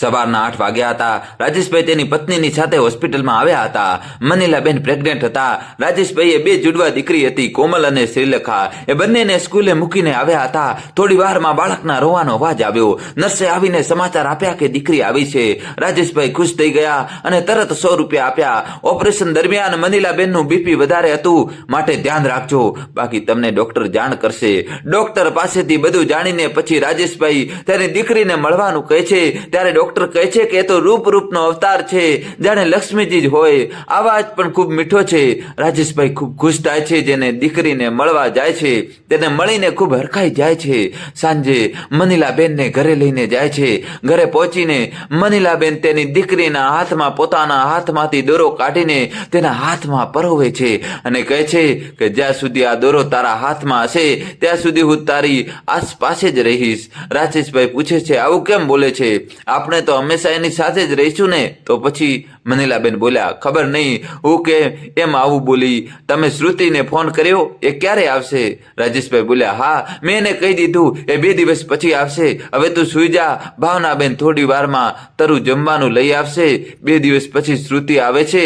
સવારના 8 વાગ્યા હતા। રાજેશભાઈ તેની પત્નીની સાથે હોસ્પિટલમાં આવ્યા હતા। મનીલાબેન પ્રેગ્નેન્ટ હતા। રાજેશભાઈએ 2 જુડવા દીકરી હતી, કોમલ અને શ્રીલેખા। એ બંનેને સ્કૂલે મૂકીને આવ્યા હતા। થોડી વારમાં બાળકના રોવાનો અવાજ આવ્યો। નર્સે આવીને સમાચાર આપ્યા કે દીકરી આવી છે। રાજેશભાઈ ખુશ થઈ ગયા અને તરત 100 રૂપિયા આપ્યા। ઓપરેશન દરમિયાન મનીલાબેનનું બીપી વધારે હતું, માટે ધ્યાન રાખજો, બાકી તમને ડોક્ટર જાણ કરશે। ડોક્ટર પાસેથી બધું જાણીને પછી રાજેશભાઈ તેની દીકરીને મળવાનું કહે છે। ત્યારે ડોક્ટર કહે છે કે એ તો રૂપનો અવતાર છે, જાણે લક્ષ્મીજી જ હોય। આવાજ પણ ખૂબ મીઠો છે। રાજેશભાઈ ખૂબ ખુશ થાય છે। જેને દીકરીને મળવા જાય છે તેને મળીને ખૂબ હરખાઈ જાય છે। સાંજે મનીલાબેનને ઘરે લઈને જાય છે। ઘરે પહોંચીને મનીલાબેન તેની દીકરીના હાથમાં પોતાના હાથમાંથી દોરો કાઢીને તેના હાથમાં પરોવે છે અને કહે છે કે જ્યાં સુધી આ દોરો તારા હાથમાં હશે ત્યાં સુધી હું તારી આસપાસ જ રહીશ। રાજેશભાઈ પૂછે છે આવું કેમ બોલે છે? આપણે તો હંમેશા એની સાથે જ રહીશું ને? તો પછી મનીલાબેન બોલ્યા ખબર નહીં હું કે એમ આવું બોલી। તમે શ્રુતિને ફોન કર્યો? એ ક્યારે આવશે? રાજેશભાઈ બોલ્યા હા, મેં એને કહી દીધું, એ 2 દિવસ પછી આવશે। હવે તું સુઈ જા, ભાવનાબેન થોડી વારમાં તારું જમવાનું લઈ આવશે। 2 દિવસ પછી શ્રુતિ આવે છે।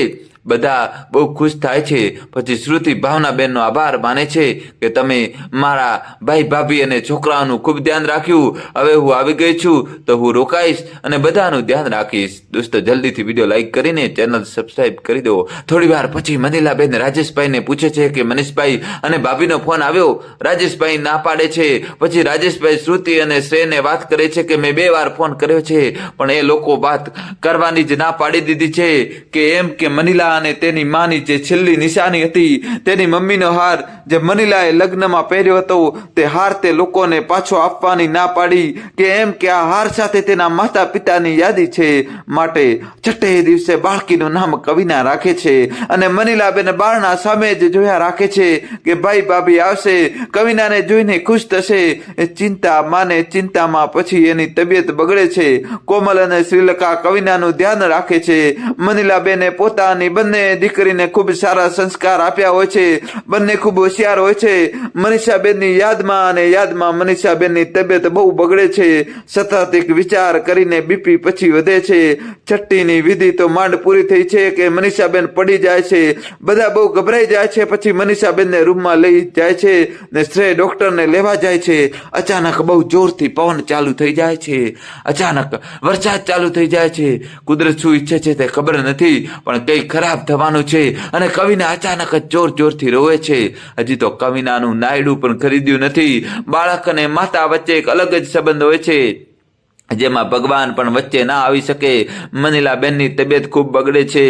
બધા બહુ ખુશ થાય છે। પછી શ્રુતિ ભાવનાબેનનો આભાર માને છે કે તમે મારા ભાઈ ભાભી અને છોકરાઓનું ખૂબ ધ્યાન રાખ્યું। હવે હું આવી ગઈ છું તો હું રોકાઈશ અને બધાનું ધ્યાન રાખીશ। દોસ્તો જલ્દીથી વિડીયો લાઈક કરીને ચેનલ સબસ્ક્રાઈબ કરી દો। થોડી વાર પછી મનીલાબેન રાજેશભાઈને પૂછે છે કે મનીષભાઈ અને ભાભીનો ફોન આવ્યો? રાજેશભાઈ ના પાડે છે। પછી રાજેશભાઈ શ્રુતિ અને શ્રેયને વાત કરે છે કે મેં 2 વાર ફોન કર્યો છે પણ એ લોકો વાત કરવાની જ ના પાડી દીધી છે કે એમ કે મનીલા અને તેની માની જે છેલ્લી નિશાની હતી, તેની મમ્મીનો હાર જે મનીલાએ લગ્નમાં પહેર્યો હતો તે હાર તે લોકોને પાછો આપવાની ના પાડી કે એમ કે આ હાર સાથે તેના માતા પિતાની યાદી છે, માટે છઠ્ઠે દિવસે બાળકીનું નામ કવિના રાખે છે અને મનીલાબેન બારણા સામે જ જોયા રાખે છે કે ભાઈ ભાભી આવશે, કવિનાને જોઈને ખુશ થશે। એ ચિંતા માને ચિંતામાં પછી એની તબિયત બગડે છે। કોમલ અને શ્રીલેખા કવિનાનું ધ્યાન રાખે છે। મનીલાબેને પોતાની બંને દીકરીને ખૂબ સારા સંસ્કાર આપ્યા હોય છે। બંને ખૂબ હોશિયાર હોય છે। મનીષાબેનની યાદમાં મનીષાબેનની તબિયત બહુ બગડે છે। સતત એક વિચાર કરીને બીપી પછી વધે છે। છઠ્ઠીની વિધિ તો માંડ પૂરી થઈ છે કે મનીષાબેન પડી જાય છે। બધા બહુ ગભરાઈ જાય છે। પછી મનીષાબેનને રૂમમાં લઈ જાય છે ને શ્રેય ડોક્ટરને લેવા જાય છે। અચાનક બહુ જોરથી પવન ચાલુ થઈ જાય છે। અચાનક વરસાદ ચાલુ થઈ જાય છે। કુદરત શું ઈચ્છે છે તે ખબર નથી પણ કઈ ખરાબ થવાનું છે અને કવિના અચાનક જ જોરથી રોવે છે। હજી તો કવિનાનું નાયડું પણ ખરીદ્યું નથી। બાળક અને માતા વચ્ચે એક અલગ જ સંબંધ હોય છે જેમાં ભગવાન પણ વચ્ચે ના આવી શકે। મનીલાબેનની તબિયત ખૂબ બગડે છે।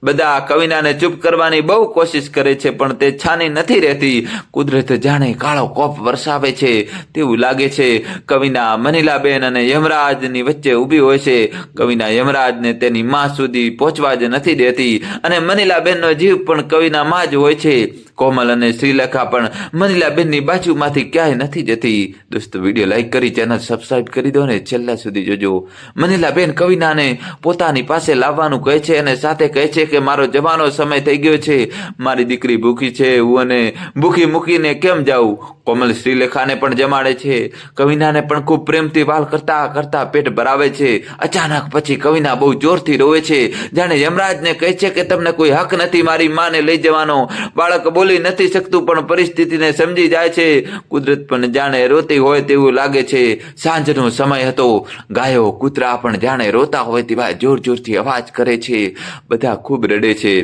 બધા કવિનાને ચૂપ કરવાની બહુ કોશિશ કરે છે પણ તે છાની નથી રહેતી। કુદરત જાણે કાળો કોપ વરસાવે છે તેવું લાગે છે। કવિના મનીલાબેન અને યમરાજની વચ્ચે ઊભી હોય છે। કવિના યમરાજને તેની માં સુધી પહોંચવા જ નથી દેતી અને મનીલાબેનનો જીવ પણ કવિના માં જ હોય છે। કોમલ અને શ્રીલેખા પણ મનીલાબેનની બાજુમાંથી ક્યાંય નથી જતી। દોસ્તો વિડીયો લાઈક કરી ચેનલ સબસ્ક્રાઈબ કરી દો ને છેલ્લા સુધી જોજો। મનીલાબેન કવિનાને પોતાની પાસે લાવવાનું કહે છે અને સાથે કહે છે કે મારો જવાનો સમય થઈ ગયો છે, મારી દીકરી ભૂખી છે, હું અને ભૂખી મૂકીને કેમ જાઉં? કોમલ શ્રીલેખાને પણ જમાડે છે। કવિનાને પણ ખૂબ પ્રેમથી વાલ કરતા પેટ ભરાવે છે। અચાનક પછી કવિના બહુ જોરથી રોવે છે, જાણે યમરાજને કહે છે કે તમને કોઈ હક નથી મારી માને લઈ જવાનો। બાળક બોલી નથી શકતું પણ પરિસ્થિતિને સમજી જાય છે। કુદરત પણ જાણે રોતી હોય તેવું લાગે છે। સાંજનો સમય હતો। ગાયો કૂતરા પણ જાણે રોતા હોય તેવા જોરથી અવાજ કરે છે। બધા ખૂબ રડે છે।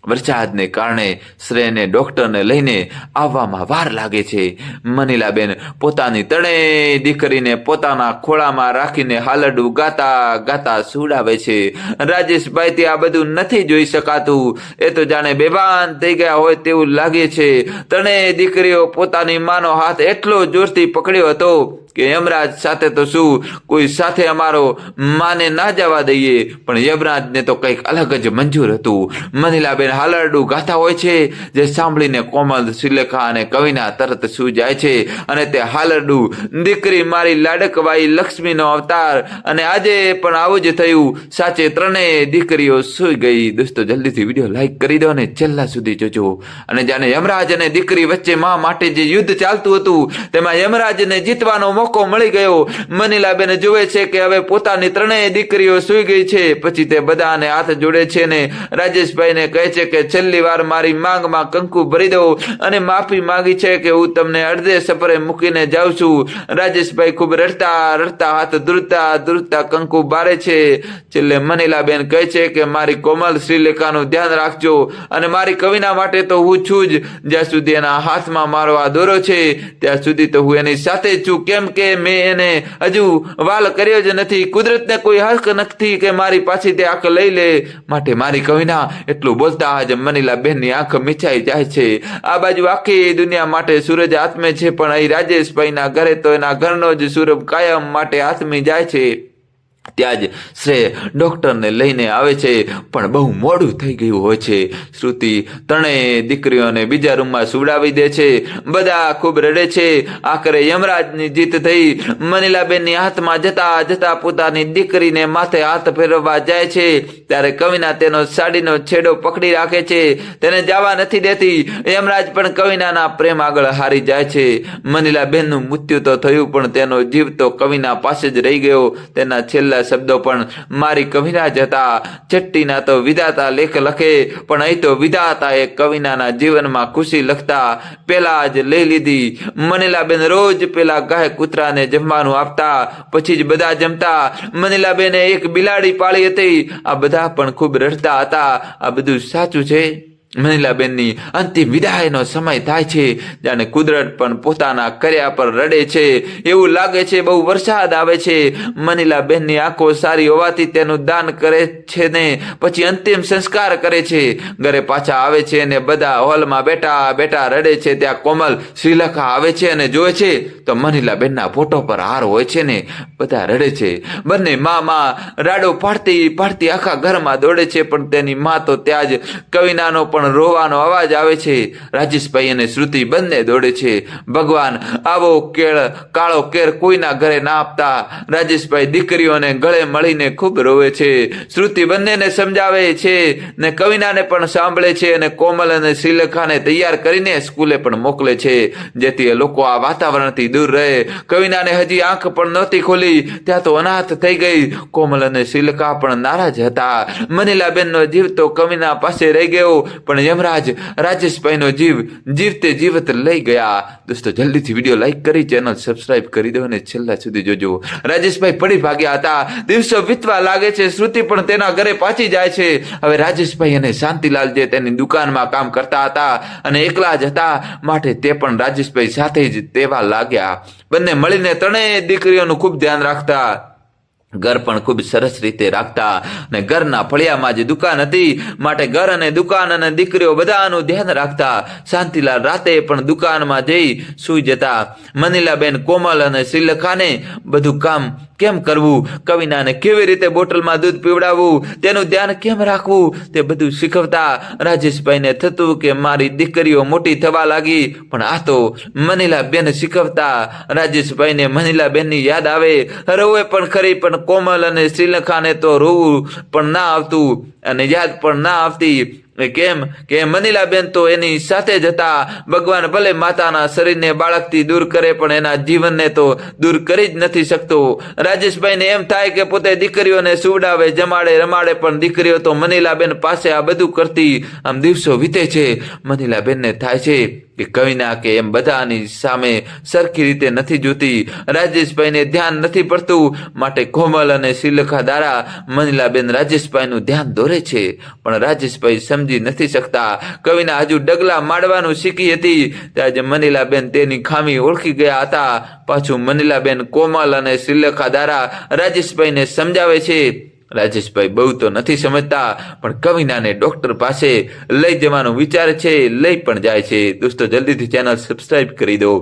વરસાદને કારણે શ્રેયને ડોક્ટરને લઈને આવવામાં વાર લાગે છે। મનીલાબેન પોતાની ત્રણેય દીકરીને પોતાના ખોળામાં રાખીને હાલરડું ગાતા સુવડાવે છે। રાજેશભાઈથી આ બધું નથી જોઈ શકાતું। એ તો જાણે બેભાન થઈ ગયા હોય તેવું લાગે છે। ત્રણેય દીકરીઓ પોતાની માનો હાથ એટલો જોરથી પકડ્યો હતો કે યમરાજ સાથે તો શું, કોઈ સાથે અમારો માને ના જવા દઈએ, પણ યમરાજને તો કંઈક અલગ જ મંજૂર હતું। મનીલાબેન હાલરડું ગાતા હોય છે જે સાંભળીને કોમલ શ્રીલેખા અને કવિના તરત સૂઈ જાય છે અને તે હાલરડું દીકરી મારી લાડકવાઈ લક્ષ્મીનો અવતાર અને આજે પણ આવું જ થયું। સાચે ત્રણેય દીકરીઓ સૂઈ ગઈ। દોસ્તો જલ્દીથી વિડીયો લાઈક કરી દો અને છેલ્લા સુધી જોજો। અને જાણે યમરાજ અને દીકરી વચ્ચે માં માટે જે યુદ્ધ ચાલતું હતું તેમાં યમરાજને જીતવાનો મોકો મોકો મળી ગયો. મનીલાબેન જુએ છે કે હવે પોતાની ત્રણેય દીકરીઓ સૂઈ ગઈ છે. પછી તે બધાને હાથ જોડે છે ને રાજેશભાઈને કહે છે કે છેલ્લી વાર મારી માંગમાં કંકુ ભરી દો અને માફી માંગી છે કે હું તમને અડધે સફરે મૂકીને જાઉં છું. રાજેશભાઈ ખૂબ રડતા રડતા હાથ ધ્રુજતા કંકુ બારે છે. છેલ્લે મનીલાબેન કહે છે કે મારી કોમલ શ્રીલેખાનું ધ્યાન રાખજો અને મારી કવિના માટે તો હું છું જ. જ્યાં સુધી એના હાથમાં મારો આ દોરો છે ત્યાં સુધી તો હું એની સાથે જ છું, કેમ કે મેં એને હજુ વાલ કર્યો જ નથી. કુદરતને કોઈ હક નથી કે મારી પાછી તે આંખ લઈ લે. માટે મારી કવિના એટલું બોલતા જ મનીલાબેનની આંખ મીચાઈ જાય છે. આ બાજુ આખી દુનિયા માટે સૂરજ આત્મે છે, પણ અહીં રાજેશભાઈના ઘરે તો એના ઘરનો જ સૂરજ કાયમ માટે આત્મી જાય છે. ત્યાં જ શ્રેય ડોક્ટરને લઈને આવે છે, પણ બહુ મોડું થઈ ગયું હોય છે. શ્રુતિ ત્રણેય દીકરીઓને બીજા રૂમમાં સુવડાવી દે છે. બધા ખૂબ રડે છે. આખરે યમરાજની જીત થઈ. મનીલાબેનની હાથમાં જતા પોતાની દીકરીને માથે હાથ ફેરવવા જાય છે ત્યારે કવિના તેનો સાડીનો છેડો પકડી રાખે છે, તેને જવા નથી દેતી. યમરાજ પણ કવિનાના પ્રેમ આગળ હારી જાય છે. મનીલાબેનનું મૃત્યુ તો થયું, પણ તેનો જીવ તો કવિના પાસે જ રહી ગયો. તેના છેલ્લા શબ્દો પણ મારી કવિના જ હતા. ચટ્ટીના તો વિધાતા લેખ લખે, પણ અહીં તો વિધાતાએ કવિનાના જીવનમાં ખુશી લખતા પેલા જ લઈ લીધી. મનીલાબેન રોજ પેલા ગાય કૂતરાને જમવાનું આપતા, પછી જ બધા જમતા. મનીલાબેને એક બિલાડી પાળી હતી. આ બધા પણ ખૂબ રડતા હતા. આ બધું સાચું છે. મનીલાબેનની અંતિમ વિદાયનો સમય થાય છે. જાણે કુદરત પણ પોતાના કર્યા પર રડે છે એવું લાગે છે. બહુ વરસાદ આવે છે. મનીલાબેનની આંખો સારી હોવાથી તેનું દાન કરે છે ને પછી અંતિમ સંસ્કાર કરે છે. ઘરે પાછા આવે છે અને બધા હોલમાં બેઠા રડે છે. ત્યાં કોમલ શ્રીલેખા આવે છે અને જોવે છે તો મનીલાબેનના ફોટો પર હાર હોય છે ને બધા રડે છે. બંને માં રાડો પાડતી આખા ઘરમાં દોડે છે, પણ તેની માં તો ત્યાં જ. કવિનાનો પણ રોવાનો અવાજ આવે છે. રાજેશભાઈ અને શ્રુતિ બંને દોડે છે. ભગવાન આવો કાળો કેર કોઈના ઘરે ના આપતા. રાજેશભાઈ દીકરીઓને ગળે મળીને ખૂબ રોવે છે. શ્રુતિ બંનેને સમજાવે છે ને કવિનાને પણ સાંભળે છે અને કોમલ અને શ્રીલેખાને તૈયાર કરીને સ્કૂલે પણ મોકલે છે, જેથી એ લોકો આ વાતાવરણથી દૂર રહે. કવિનાને હજી આંખ પણ નહોતી ખોલી ત્યાં તો અનાથ થઈ ગઈ. કોમલ અને શ્રીલેખા પણ નારાજ હતા. મનીલાબેનનો જીવ તો કવિના પાસે રહી ગયો, પણ યમરાજ રાજેશભાઈનો જીવ જીવતે જીવત લઈ ગયા. દોસ્તો જલ્દીથી વિડીયો લાઈક કરી ચેનલ સબસ્ક્રાઇબ કરી દો અને છેલ્લા સુધી જોજો. રાજેશભાઈ પડી ભાગ્યા હતા. દિવસો વીતવા લાગે છે. શ્રુતિ પણ તેના ઘરે પાછી જાય છે. હવે રાજેશભાઈ અને શાંતિલાલ જે તેની દુકાનમાં કામ કરતા હતા અને એકલા જ હતા, માટે તે પણ રાજેશભાઈ સાથે જ તેવા લાગ્યા. બંને મળીને ત્રણેય દીકરીઓનું ખૂબ ધ્યાન રાખતા. ઘર પણ ખૂબ સરસ રીતે રાખતા અને ઘરના ફળિયામાં જ દુકાન હતી, માટે ઘર અને દુકાન અને દીકરીઓ બધાનું ધ્યાન રાખતા. શાંતિલાલ રાતે પણ દુકાનમાં જઈ સૂઈ જતા. મનીલાબેન, કોમલ અને શ્રીલેખાને બધું કામ કેમ કરવું, કવિનાને કેવી રીતે બોટલમાં દૂધ પીવડાવવું, તેનું ધ્યાન કેમ રાખવું, તે બધું શીખવતા. રાજેશભાઈને થતું કે મારી દીકરીઓ મોટી થવા લાગી, પણ આ તો મનીલાબેન શીખવતા. રાજેશભાઈને મનીલાબેનની યાદ આવે. રોવે પણ ખરી, પણ કોમલ અને શ્રીલેખાને તો રોવું પણ ના આવતું અને યાદ પણ ના આવતી. કેમ કે મનીલાબેન તો એની સાથે જ હતા. ભગવાન ભલે માતાના શરીરને બાળકથી દૂર કરે, પણ એના જીવનને તો દૂર કરી જ નથી શકતો. રાજેશભાઈને એમ થાય કે પોતે દીકરીઓને સુવડાવે, જમાડે, રમાડે, પણ દીકરીઓ તો મનીલાબેન પાસે આ બધું કરતી. આમ દિવસો વીતે છે. મનીલાબેનને થાય છે કે કવિના કે એમ બધાની સામે સરખી રીતે નથી જોતી. રાજેશભાઈને ધ્યાન નથી પડતું, માટે કોમલ અને શ્રીલેખા દ્વારા મનીલાબેન રાજેશભાઈનું ધ્યાન દોરે છે, પણ રાજેશભાઈ સમજી નથી શકતા. કવિના હજુ ડગલા માંડવાનું શીખી હતી ત્યાં જ મનીલાબેન તેની ખામી ઓળખી ગયા હતા. પાછું મનીલાબેન કોમલ અને શ્રીલેખા દ્વારા રાજેશભાઈને સમજાવે છે. રાજેશભાઈ બહુ તો નથી સમજતા, પણ કવિનાને ડોક્ટર પાસે લઈ જવાનો વિચાર છે, લઈ પણ જાય છે. દોસ્તો જલ્દીથી ચેનલ સબસ્ક્રાઇબ કરી દો.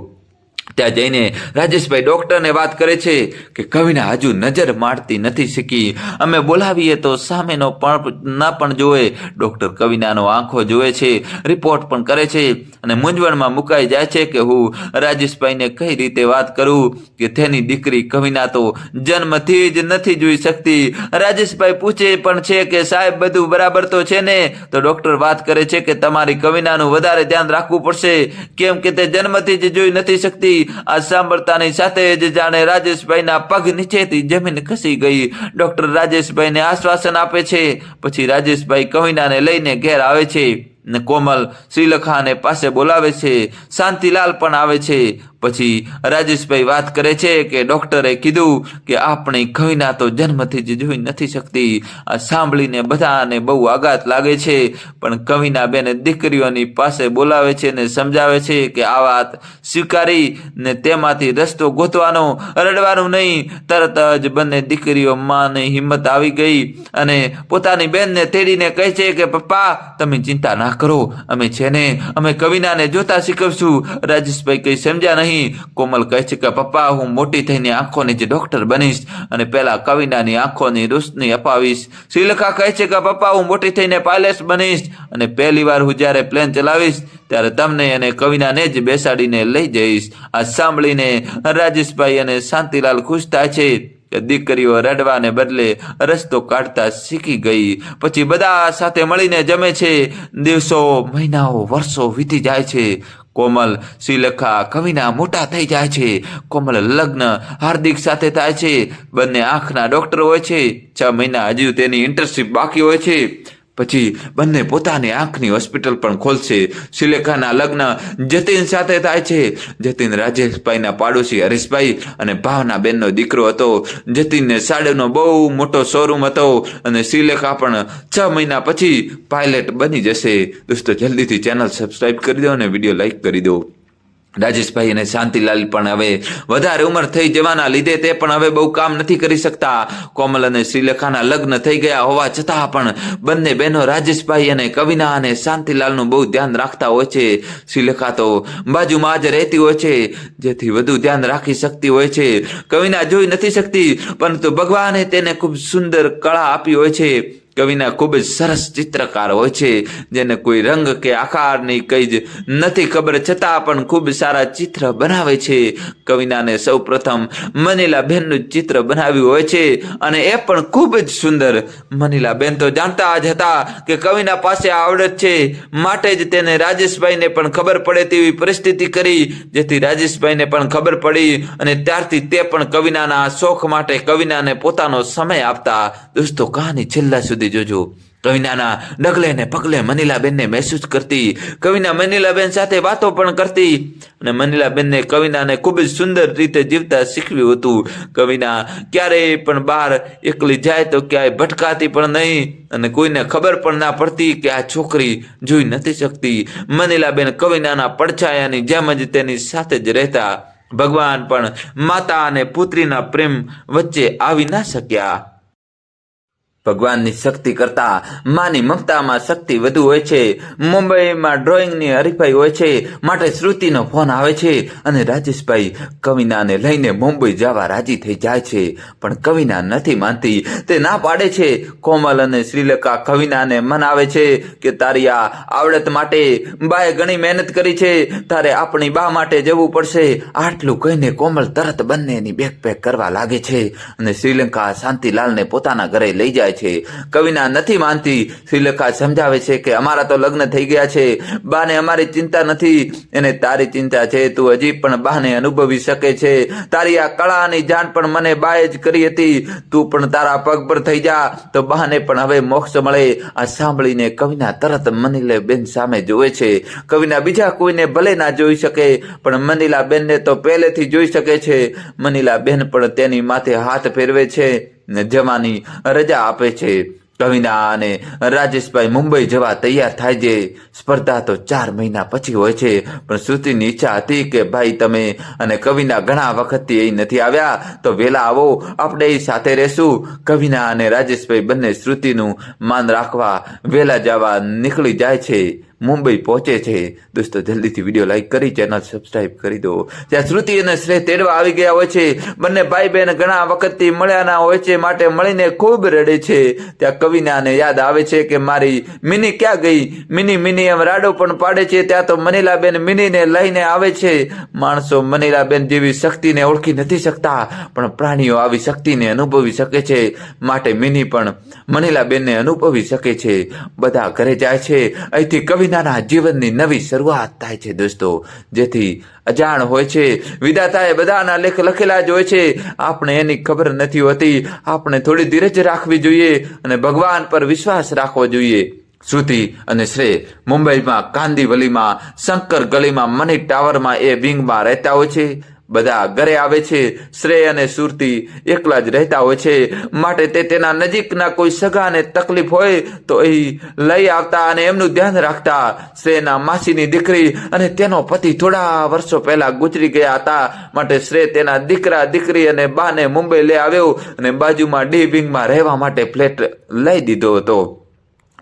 ત્યાં જઈને રાજેશભાઈ ડોક્ટરને વાત કરે છે કે કવિના હજુ નજર મારતી નથી શીખી, અમે બોલાવીએ તો સામેનો પણ જોવે. ડોક્ટર કવિનાનો આંખો જોવે છે, રિપોર્ટ પણ કરે છે અને મૂંઝવણમાં મુકાઈ જાય છે કે હું રાજેશભાઈને કઈ રીતે વાત કરું કે તેની દીકરી કવિના તો જન્મથી જ નથી જોઈ શકતી. રાજેશભાઈ પૂછે પણ છે કે સાહેબ બધું બરાબર તો છે ને? તો ડોક્ટર વાત કરે છે કે તમારી કવિનાનું વધારે ધ્યાન રાખવું પડશે, કેમ કે તે જન્મથી જ જોઈ નથી શકતી. હતી. આ સાંભળતાની સાથે જ જાણે રાજેશભાઈના પગ નીચેથી જમીન ખસી ગઈ. ડોક્ટર રાજેશભાઈને આશ્વાસન આપે છે. પછી રાજેશભાઈ કવિનાને લઈને ઘેર આવે છે ને કોમલ શ્રીલખાને પાસે બોલાવે છે. શાંતિલાલ પણ આવે છે. પછી રાજેશભાઈ વાત કરે છે કે ડોક્ટરે કીધું કે આપણી કવિના તો જન્મથી જ જોઈ નથી શકતી. આ સાંભળીને બધાને બહુ આઘાત લાગે છે. પણ કવિના બેને દીકરીઓની પાસે બોલાવે છે ને સમજાવે છે કે આ વાત સ્વીકારી ને તેમાંથી રસ્તો ગોતવાનો, રડવાનું નહીં. તરત જ બંને દીકરીઓ માની હિંમત આવી ગઈ અને પોતાની બેનને તેડીને કહે છે કે પપ્પા તમે ચિંતા ના કરો, અમે છે ને અમે કવિનાને જોતા શીખવશું. રાજેશભાઈ કઈ સમજ્યા નહીં. કોમલ કહે છે કે પપ્પા હું મોટી થઈને આંખોની જ ડોક્ટર બનીશ અને પેલા કવિનાની આંખોની રોશની અપાવીશ. શ્રીલખા કહે છે કે પપ્પા હું મોટી થઈને પાયલટ બનીશ અને પહેલી વાર હું જ્યારે પ્લેન ચલાવીશ ત્યારે તમને અને કવિનાને જ બેસાડીને લઈ જઈશ. આ સાંભળીને રાજેશભાઈ અને શાંતિલાલ ખુશ થાય છે કે દીકરીઓ રડવાને બદલે રસ્તો કાઢતા શીખી ગઈ. પછી બધા સાથે મળીને જમે છે. દિવસો, મહિનાઓ, વર્ષો વીતી જાય છે. કોમલ, શ્રીલખા, કવિના મોટા થઈ જાય છે. કોમલ લગ્ન હાર્દિક સાથે થાય છે. બંને આંખના ડોક્ટર હોય છે. 6 મહિના હજુ તેની ઇન્ટર્નશીપ બાકી હોય છે. પછી બંને પોતાની આંખની હોસ્પિટલ પણ ખોલશે. શ્રીલેખાના લગ્ન જતીન સાથે થાય છે. જતીન રાજેશભાઈના પાડોશી હરીશભાઈ અને ભાવના બેનનો દીકરો હતો. જતીનને સાડીનો બહુ મોટો શોરૂમ હતો અને શ્રીલેખા પણ 6 મહિના પછી પાયલટ બની જશે. દોસ્તો જલ્દીથી ચેનલ સબસ્ક્રાઈબ કરી દો અને વિડીયો લાઈક કરી દો. રાજેશભાઈ અને શાંતિલાલ પણ હવે વધારે ઉંમર થઈ જવાના લીધે તે પણ હવે બહુ કામ નથી કરી શકતા. કોમલ અને શ્રીલેખાના લગ્ન થઈ ગયા હોવા છતાં પણ બંને બહેનો રાજેશભાઈ અને કવિના અને શાંતિલાલનું બહુ ધ્યાન રાખતા હોય છે. શ્રીલેખા તો બાજુમાં જ રહેતી હોય છે જેથી વધુ ધ્યાન રાખી શકતી હોય છે. કવિના જોઈ નથી શકતી પરંતુ ભગવાને તેને ખૂબ સુંદર કળા આપી હોય છે. કવિના ખૂબ જ સરસ ચિત્રકાર હોય છે જેને કોઈ રંગ કે આકારની કઈ જ નથી ખબર છતાં પણ ખૂબ સારા ચિત્ર બનાવે છે. કવિનાને સૌ પ્રથમ મનીલાબેનનું ચિત્ર બનાવ્યું હોય છે અને એ પણ ખૂબ જ સુંદર. મનીલાબેન તો જાણતા જ હતા કે કવિના પાસે આવડત છે માટે જ તેને રાજેશભાઈને પણ ખબર પડે તેવી પરિસ્થિતિ કરી જેથી રાજેશભાઈને પણ ખબર પડી અને ત્યારથી તે પણ કવિનાના શોખ માટે કવિનાને પોતાનો સમય આપતા. દોસ્તો કહાની છેલ્લા સુધી જોજો. કવિનાના ડગલે ને પગલે મનીલાબેનને મહેસૂસ કરતી. કવિના મનીલાબેન સાથે વાતો પણ કરતી અને મનીલાબેનને કવિનાને ખૂબ જ સુંદર રીતે જીવતા શીખવ્યું હતું. કવિના ક્યારેય પણ બહાર એકલી જાય તો ક્યાંય ભટકાતી પણ નહીં અને કોઈને ખબર પણ ના પડતી કે આ છોકરી જોઈ નથી શકતી. મનીલાબેન કવિનાના પડછાયાની જેમ જ તેની સાથે જ રહેતા. ભગવાન પણ માતા અને પુત્રીના પ્રેમ વચ્ચે આવી ના શક્યા. ભગવાનની શક્તિ કરતા માની મમતામાં શક્તિ વધુ હોય છે. મુંબઈમાં ડ્રોઈંગની હરીફાઈ હોય છે માટે શ્રુતિનો ફોન આવે છે અને રાજેશભાઈ કવિનાને લઈને મુંબઈ જવા રાજી થઈ જાય છે. પણ કવિના નથી માનતી, તે ના પાડે છે. કોમલ અને શ્રીલખા કવિનાને મનાવે છે કે તારી આ આવડત માટે બાએ ઘણી મહેનત કરી છે, તારે આપણી બા માટે જવું પડશે. આટલું કહીને કોમલ તરત બંનેની બેગ પેક કરવા લાગે છે અને શ્રીલંકા શાંતિલાલને પોતાના ઘરે લઈ જાય છે. કવિના નથી માનતી. શ્રીલખા સમજાવે છે કે અમારા તો લગ્ન થઈ ગયા છે, બાને અમારી ચિંતા નથી, એને તારી ચિંતા છે. તું હજી પણ બાને અનુભવી શકે છે. તારી આ કળાની જાણ પણ મને બાએ જ કરી હતી. તું પણ તારા પગ પર થઈ જા તો બાને પણ હવે મોક્ષ મળે. આ સાંભળીને કવિના તરત મનીલાબેન સામે જોવે છે. કવિના બીજા કોઈને ભલે ના જોઈ શકે પણ મનીલાબેનને તો પહેલેથી જોઈ શકે છે. મનીલાબેન પણ તેની માથે હાથ ફેરવે છે ને જવાની રજા આપે છે. કવિના અને રાજેશભાઈ મુંબઈ જવા તૈયાર થાય છે. સ્પર્ધા તો 4 મહિના પછી હોય છે પણ શ્રુતિની ઈચ્છા હતી કે ભાઈ તમે અને કવિના ઘણા વખતથી અહીં નથી આવ્યા તો વહેલા આવો, આપણે અહીં સાથે રહેશું. કવિના અને રાજેશભાઈ બંને શ્રુતિનું માન રાખવા વહેલા જવા નીકળી જાય છે. મુંબઈ પહોંચે છે. દોસ્તો જલ્દીથી વિડીયો લાઈક કરી ચેનલ સબસ્ક્રાઈબ કરી દો. ત્યાં શ્રુતિ અને શ્રેય તેડવા આવી ગયા હોય છે. બંને ભાઈ બહેન ઘણા વખતથી મળ્યા ના હોય છે માટે મળીને ખૂબ રડે છે. ત્યાં કવિનાને યાદ આવે છે કે મારી મિની ક્યાં ગઈ. મિની એમ રાડો પણ પાડે છે. ત્યાં તો મનીલાબેન મિનીને લઈને આવે છે. માણસો મનીલાબેન જેવી શક્તિને ઓળખી નથી શકતા પણ પ્રાણીઓ આવી શક્તિને અનુભવી શકે છે માટે મિની પણ મનીલાબેનને અનુભવી શકે છે. બધા ઘરે જાય છે. અહીંથી કવિ કવિનાના જીવનની નવી શરૂઆત થાય છે દોસ્તો. જેથી અજાણ હોય છે, વિધાતાએ બધાના લેખ લખેલા જ હોય છે, આપણે એની ખબર નથી હોતી. આપણે થોડી ધીરજ રાખવી જોઈએ અને ભગવાન પર વિશ્વાસ રાખવો જોઈએ. શ્રુતિ અને શ્રેય મુંબઈમાં કાંદીવલીમાં શંકર ગલીમાં મની ટાવરમાં એ વિંગમાં રહેતા હોય છે. બધા ઘરે આવે છે. શ્રેય અને શ્રુતિ એકલા જ રહેતા હોય છે, માટે તે તેના નજીકના કોઈ સગાને તકલીફ હોય તો એ લઈ આવતા અને એમનું ધ્યાન રાખતા. શ્રેયના માસીની દીકરી અને તેનો પતિ થોડા વર્ષો પહેલા ગુજરી ગયા હતા, માટે શ્રેય તેના દીકરા દીકરી અને બાને મુંબઈ લઈ આવ્યો અને બાજુમાં ડી વિંગમાં રહેવા માટે ફ્લેટ લઈ દીધો હતો,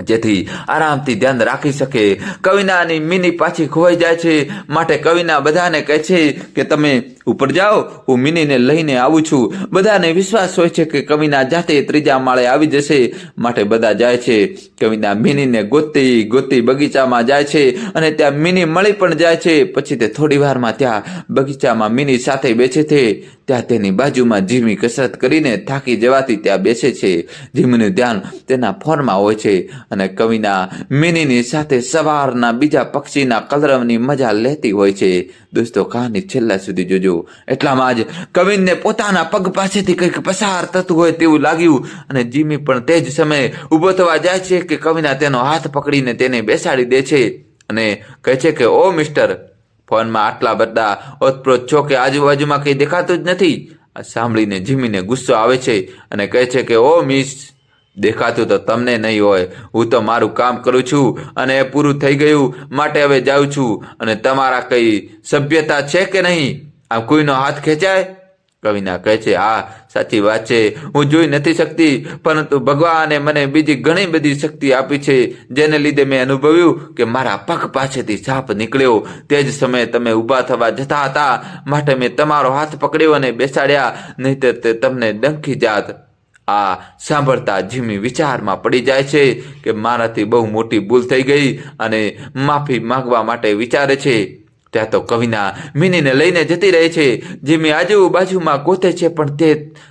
જેથી આરામથી ધ્યાન રાખી શકે. કવિનાની મિની પાછી ખોવાઈ જાય છે, માટે કવિના બધાને કહે છે કે તમે ઉપર જાઓ, હું મિનીને લઈને આવું છું. બધાને વિશ્વાસ હોય છે કે કવિના જાતે ત્રીજા માળે આવી જશે, માટે બધા જાય છે. કવિના મિનીને ગોતી ગોતી બગીચામાં જાય છે અને ત્યાં મિની મળી પણ જાય છે. પછી તે થોડી વારમાં ત્યાં બગીચામાં મિની સાથે બેસે છે. ત્યાં તેની બાજુમાં જીમી કસરત કરીને થાકી જવાથી ત્યાં બેસે છે. જીમીનું ધ્યાન તેના ફોનમાં હોય છે અને કવિના મિનીની સાથે સવારના બીજા પક્ષીના કલરવની મજા લેતી હોય છે. દોસ્તો, કહાની છેલ્લા સુધી જોજો. એટલામાં જ કવિનને પોતાના પગ પાસેથી કંઈક પસાર થતું હોય તેવું લાગ્યું અને જીમી પણ તે જ સમયે ઊભો થવા જાય છે કે કવિના તેનો હાથ પકડીને તેને બેસાડી દે છે અને કહે છે કે ઓ મિસ્ટર, ફોનમાં આટલા બધા ઓતપ્રોત છો કે આજુબાજુમાં કંઈ દેખાતું જ નથી. આ સાંભળીને જીમીને ગુસ્સો આવે છે અને કહે છે કે ઓ મિસ, દેખાતું તો તમને નહીં હોય. હું તો મારું કામ કરું છું અને એ પૂરું થઈ ગયું, માટે હવે જાઉં છું. અને તમારા કઈ સભ્યતા છે કે નહીં? આમ કોઈનો હાથ ખેંચાય? કવિના કહે છે, હા સાચી વાત છે, હું જોઈ નથી શકતી, પરંતુ ભગવાને મને બીજી ઘણી બધી શક્તિ આપી છે, જેને લીધે મેં અનુભવ્યું કે મારા પગ પાસેથી સાપ નીકળ્યો. તે જ સમયે તમે ઊભા થવા જતા હતા, માટે મેં તમારો હાથ પકડ્યો અને બેસાડ્યા, નહીંતર તે તમને ડંખી જાત. આ સાંભળતા જીમી વિચારમાં પડી જાય છે કે મારાથી બહુ મોટી ભૂલ થઈ ગઈ અને માફી માંગવા માટે વિચારે છે. ત્યાં તો કવિના મિનીને લઈને જતી રહે છે. જીમી આજુબાજુમાં ગોતે છે પણ તે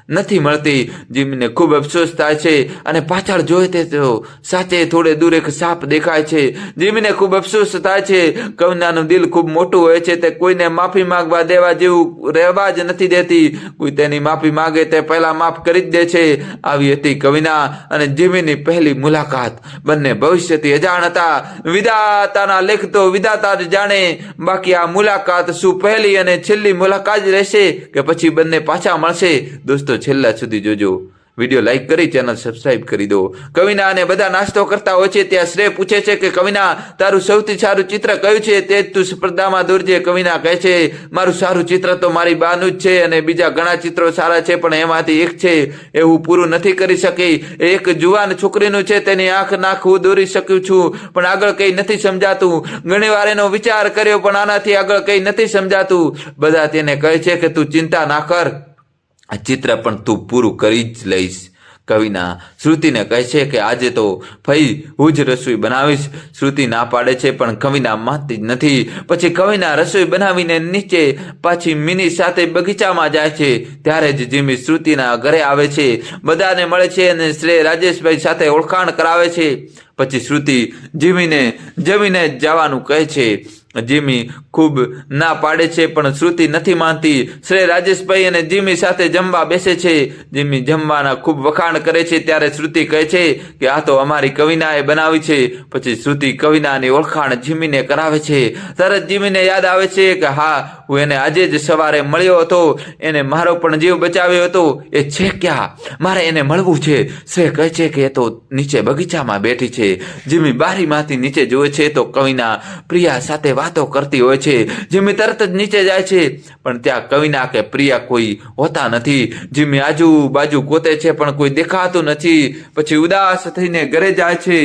નથી મળતી. જીમીને ખૂબ અફસોસ થાય છે અને પાછળ જોઈએ તો સાચે થોડે દૂર એક સાપ દેખાય છે. જીમીને ખૂબ અફસોસ થાય છે. કવિનાનું દિલ ખૂબ મોટું હોય છે, તે કોઈને માફી માંગવા દેવા જેવું રહેવા જ નથી દેતી. કોઈ તેની માફી માંગે તે પહેલા માફ કરી જ દે છે. આવી હતી કવિના અને જીમીની પહેલી મુલાકાત. બંને ભવિષ્યથી અજાણ હતા. વિધાતાના લેખ તો વિધાતા જ જાણે. બાકી આ મુલાકાત શું પહેલી અને છેલ્લી મુલાકાત જ રહેશે કે પછી બંને પાછા મળશે? દોસ્તો, છેલ્લા સુધી જોજો. વિડીયો લાઈક કરી ચેનલ સબસ્ક્રાઇબ કરી દો. કવિના અને બધા નાસ્તો કરતા હોય છે ત્યાં શ્રેય પૂછે છે કે કવિના, તારું સૌથી સારું ચિત્ર કયું છે? તે જ તું સ્પર્ધામાં દોરજે. કવિના કહે છે, મારું સારું ચિત્ર તો મારી બાનું જ છે અને બીજા ઘણા ચિત્રો સારા છે, પણ એમાંથી એક છે એ હું પૂરું નથી કરી શકી. એક જુવાન છોકરીનું છે, તેની આંખ નાક હું દોરી શકું છું, પણ આગળ કંઈ નથી સમજાતું. ઘણી વાર એનો વિચાર કર્યો, પણ આનાથી આગળ કંઈ નથી સમજાતું. બધા તેને કહે છે કે તું ચિંતા ના કર, આ ચિત્ર પણ તું પૂરું કરી જ લઈશ. કવિના શ્રુતિને કહે છે કે આજે તો ભાઈ હું જ રસોઈ બનાવીશ. શ્રુતિ ના પાડે છે, પણ કવિના માનતી જ નથી. પછી કવિના રસોઈ બનાવીને નીચે પાછી મિની સાથે બગીચામાં જાય છે. ત્યારે જ જીમી શ્રુતિના ઘરે આવે છે, બધાને મળે છે અને શ્રેય રાજેશભાઈ સાથે ઓળખાણ કરાવે છે. પછી શ્રુતિ જીમીને જમીને જવાનું કહે છે. જીમી ખૂબ ના પાડે છે, પણ શ્રુતિ નથી માનતી. શ્રેય રાજેશભાઈ અને જીમી સાથે જમવા બેસે છે. જીમી જમવાના ખૂબ વખાણ કરે છે. ત્યારે શ્રુતિ કહે છે કે આ તો અમારી કવિનાએ બનાવી છે. પછી શ્રુતિ કવિનાની ઓળખાણ જીમીને કરાવે છે. તરત જીમીને યાદ આવે છે કે હા, હું એને આજે જ સવારે મળ્યો હતો, એને મારો પણ જીવ બચાવ્યો હતો. એ છે ક્યાં? મારે એને મળવું છે. શ્રેય કહે છે કે એ તો નીચે બગીચામાં બેઠી છે. જીમી બારીમાંથી નીચે જોવે છે તો કવિના પ્રિયા સાથે વાતો કરતી હોય છે. જીમી તરત જ નીચે જાય છે, પણ ત્યાં કવિના કે પ્રિયા કોઈ હોતા નથી. જીમી આજુબાજુ ગોતે છે પણ કોઈ દેખાતું નથી. પછી ઉદાસ થઈને ઘરે જાય છે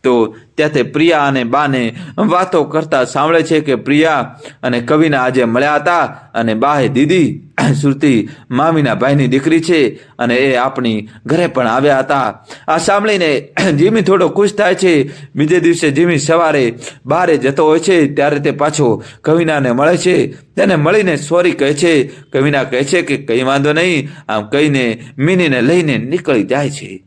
તો ત્યાં તે પ્રિયા અને બાને વાતો કરતા સાંભળે છે કે પ્રિયા અને કવિના આજે મળ્યા હતા અને બાએ દીદી શ્રુતિ મામીના ભાઈની દીકરી છે અને એ આપણી ઘરે પણ આવ્યા હતા. આ સાંભળીને જીમી થોડો ખુશ થાય છે. બીજે દિવસે જીમી સવારે બહારે જતો હોય છે ત્યારે તે પાછો કવિનાને મળે છે. તેને મળીને સોરી કહે છે. કવિના કહે છે કે કંઈ વાંધો નહીં, આમ કહીને મિનીને લઈને નીકળી જાય છે.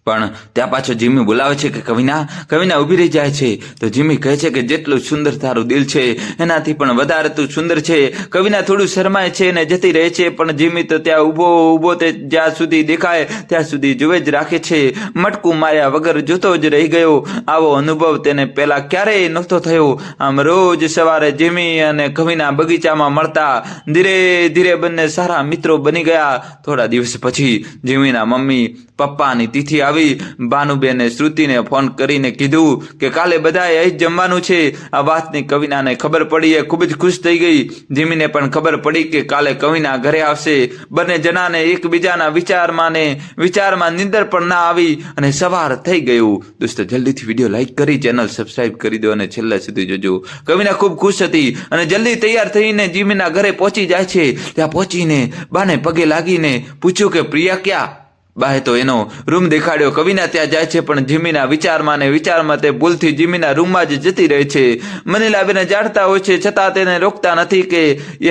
પણ ત્યાં પાછો જીમી બોલાવે છે કે કવિના ઊભી રહી જાય છે. તો જીમી કહે છે કે જેટલું સુંદર તારું દિલ છે એનાથી પણ વધારે તું સુંદર છે. કવિના થોડું શરમાય છે અને જતી રહે છે, પણ જીમી તો ત્યાં ઊભો તે જ્યાં સુધી દેખાય ત્યાં સુધી જોવે જ રાખે છે. મટકું માર્યા વગર જોતો જ રહી ગયો. આવો અનુભવ તેને પહેલા ક્યારેય નહોતો થયો. આમ રોજ સવારે જીમી અને કવિના બગીચામાં મળતા. ધીરે ધીરે બંને સારા મિત્રો બની ગયા. થોડા દિવસ પછી જીમીના મમ્મી પપ્પાની તિથિ આવી. ભાનુબેને શ્રુતિને ફોન કરીને કીધું કે કાલે બધાએ અહીં જમવાનું છે. આ વાતની કવિનાને ખબર પડી. એ ખૂબ જ ખુશ થઈ ગઈ. જીમીને પણ ખબર પડી કે કાલે કવિના ઘરે આવશે. બંને જણાને એકબીજાના વિચારમાં નિંદર પણ ના આવી અને સવાર થઈ ગયું. દોસ્તો જલ્દીથી વિડીયો લાઈક કરી ચેનલ સબસ્ક્રાઇબ કરી દો અને છેલ્લા સુધી જોજો. કવિના ખૂબ ખુશ હતી અને જલ્દી તૈયાર થઈને જીમીના ઘરે પહોંચી જાય છે. ત્યાં પહોંચીને બાને પગે લાગીને પૂછ્યું કે પ્રિયા ક્યાં? બાએ તો એનો રૂમ દેખાડ્યો. કવિના ત્યાં જાય છે, પણ જીમીના વિચારમાં તે ભૂલથી જીમીના રૂમમાં જ જતી રહે છે. મનીલાબેને જાણતા હોય છે, છતાં તેને રોકતા નથી કે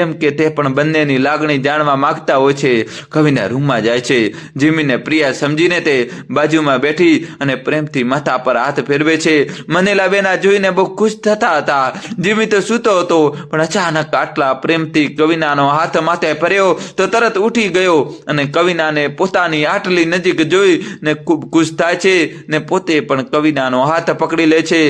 એમ કે તે પણ બંનેની લાગણી જાણવા માંગતા હોય છે. કવિના રૂમમાં જાય છે. જીમીને પ્રિયા સમજીને તે બાજુમાં બેઠી અને પ્રેમથી માથા પર હાથ ફેરવે છે. મનીલાબેન આ જોઈને બહુ ખુશ થતા હતા. જીમી તો સૂતો હતો, પણ અચાનક આટલા પ્રેમથી કવિનાનો હાથ માથે ફર્યો તો તરત ઉઠી ગયો અને કવિનાને પોતાની આટલી નજીક જોઈ ને ખૂબ ખુશ થાય છે ને પોતે પણ કવિનાનો હાથ પકડી લે છે.